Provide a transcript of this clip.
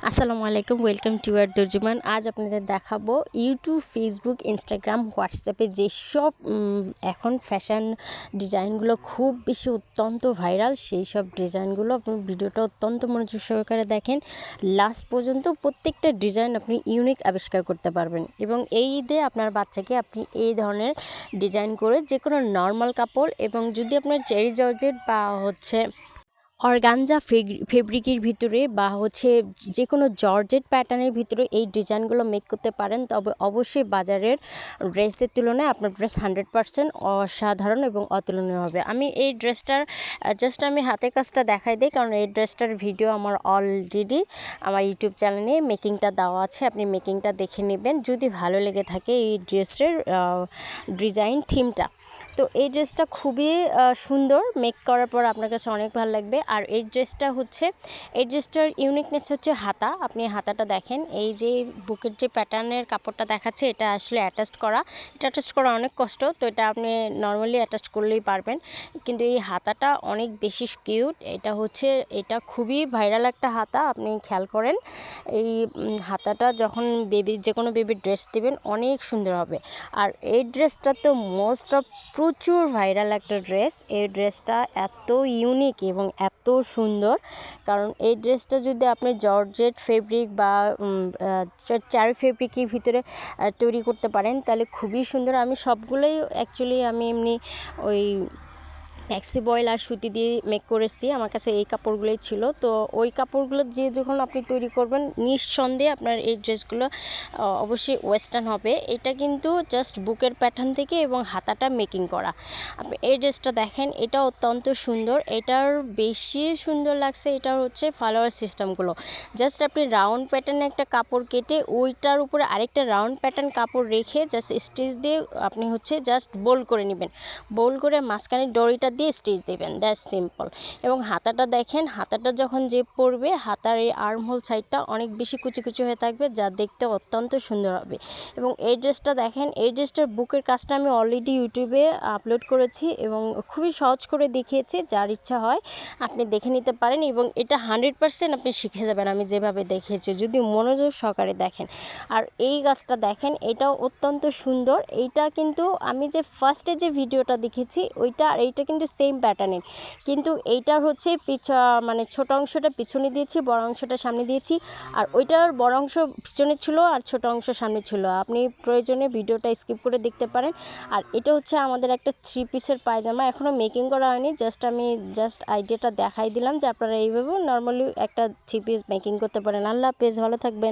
আসসালামু আলাইকুম, welcome to আর তর্জুমান। আজ আপনাদের দেখাবো ইউটিউব, ফেসবুক, ইনস্টাগ্রাম, হোয়াটসঅ্যাপে যেসব এখন ফ্যাশন ডিজাইনগুলো খুব বেশি অত্যন্ত ভাইরাল, সেই সব ডিজাইনগুলো আপনি ভিডিওটা অত্যন্ত মনোযোগ সহকারে দেখেন লাস্ট পর্যন্ত। প্রত্যেকটা ডিজাইন আপনি ইউনিক আবিষ্কার করতে পারবেন এবং এই ঈদে আপনার বাচ্চাকে আপনি এই ধরনের ডিজাইন করে যে কোনো নর্মাল কাপড় এবং যদি আপনার চেরি জর্জেট বা অর্গানজা ফেব্রিকের ভিতরে বা যে কোনো জর্জেট প্যাটার্নের ভিতরে এই ডিজাইনগুলো মেক করতে পারেন, তবে অবশ্যই বাজারের ড্রেসের তুলনায় আপনার ড্রেস 100% অসাধারণ এবং অতুলনীয় হবে। আমি এই ড্রেসটার আমি হাতের কাজটা দেখাই দিই, কারণ এই ড্রেসটার ভিডিও আমার অলরেডি আমার ইউটিউব চ্যানেলে মেকিংটা দেওয়া আছে, আপনি মেকিংটা দেখে নেবেন যদি ভালো লেগে থাকে এই ড্রেসের ডিজাইন থিমটা। তো এই ড্রেসটা খুবই সুন্দর, মেক করার পর আপনার কাছে অনেক ভালো লাগবে। আর এই ড্রেসটার ইউনিকনেস হচ্ছে হাতা। আপনি হাতাটা দেখেন, এই যে বুকের যে প্যাটার্নের কাপড়টা দেখাচ্ছে এটা আসলে অ্যাটাচ করা অনেক কষ্ট, তো এটা আপনি নর্মালি অ্যাটাচ করলেই পারবেন, কিন্তু এই হাতাটা অনেক বেশি কিউট। এটা খুবই ভাইরাল একটা হাতা, আপনি খেয়াল করেন এই হাতাটা যখন যে কোনো বেবির ড্রেস দেবেন অনেক সুন্দর হবে। আর এই ড্রেসটা তো মোস্ট অফ প্রচুর ভাইরাল একটা ড্রেস। এই ড্রেসটা এত ইউনিক এবং এত সুন্দর, কারণ এই ড্রেসটা যদি আপনি জর্জেট ফেব্রিক বা চার ফেব্রিকের ভিতরে তৈরি করতে পারেন তাহলে খুবই সুন্দর। আমি সবগুলোই আমি এমনি ওই ট্যাক্সি বয়েল আর সুতি দিয়ে মেক করেছি, আমার কাছে এই কাপড়গুলোই ছিল। তো ওই কাপড়গুলো দিয়ে যখন আপনি তৈরি করবেন নিঃসন্দেহে আপনার এই ড্রেসগুলো অবশ্যই ওয়েস্টার্ন হবে। এটা কিন্তু জাস্ট বুকের প্যাটার্ন থেকে এবং হাতাটা মেকিং করা। আপনি এই ড্রেসটা দেখেন, এটা অত্যন্ত সুন্দর। এটার বেশি সুন্দর লাগছে এটা হচ্ছে ফ্লাওয়ার সিস্টেমগুলো। জাস্ট আপনি রাউন্ড প্যাটার্নে একটা কাপড় কেটে ওইটার উপরে আরেকটা রাউন্ড প্যাটার্ন কাপড় রেখে জাস্ট স্টিচ দিয়ে আপনি জাস্ট বোল্ড করে নেবেন, বোল্ড করে মাঝখানে ডরিটা দিয়ে স্টিচ দেবেন, দ্যাটস সিম্পল। এবং হাতাটা দেখেন, হাতাটা যখন জেপ পড়বে হাতার এই আর্ম হোল সাইডটা অনেক বেশি কুচি কুচি হয়ে থাকবে, যা দেখতে অত্যন্ত সুন্দর হবে। এবং এই ড্রেসটা দেখেন, এই ড্রেসটার বুকের কাজটা আমি অলরেডি ইউটিউবে আপলোড করেছি এবং খুবই সহজ করে দেখিয়েছি, যার ইচ্ছা হয় আপনি দেখে নিতে পারেন এবং এটা 100% আপনি শিখে যাবেন আমি যেভাবে দেখিয়েছি, যদি মনোযোগ সহকারে দেখেন। আর এই গাছটা দেখেন, এটাও অত্যন্ত সুন্দর। এইটা কিন্তু আমি যে ফার্স্টে যে ভিডিওটা দেখেছি ওইটা আর এইটা কিন্তু সেম প্যাটার্নের, কিন্তু এইটার মানে ছোট অংশটা পিছনে দিয়েছি, বড় অংশটা সামনে দিয়েছি। আর ওইটার বড় অংশ পিছনে ছিল আর ছোট অংশ সামনে ছিল, আপনি প্রয়োজনে ভিডিওটা স্কিপ করে দেখতে পারেন। আর এটা আমাদের একটা 3 পিসের পায়জামা, এখনও মেকিং করা হয়নি, আমি আইডিয়াটা দেখাই দিলাম যে আপনারা এইভাবে নর্মালি একটা 3 পিস মেকিং করতে পারেন। আল্লাহ হাফেজ, ভালো থাকবেন।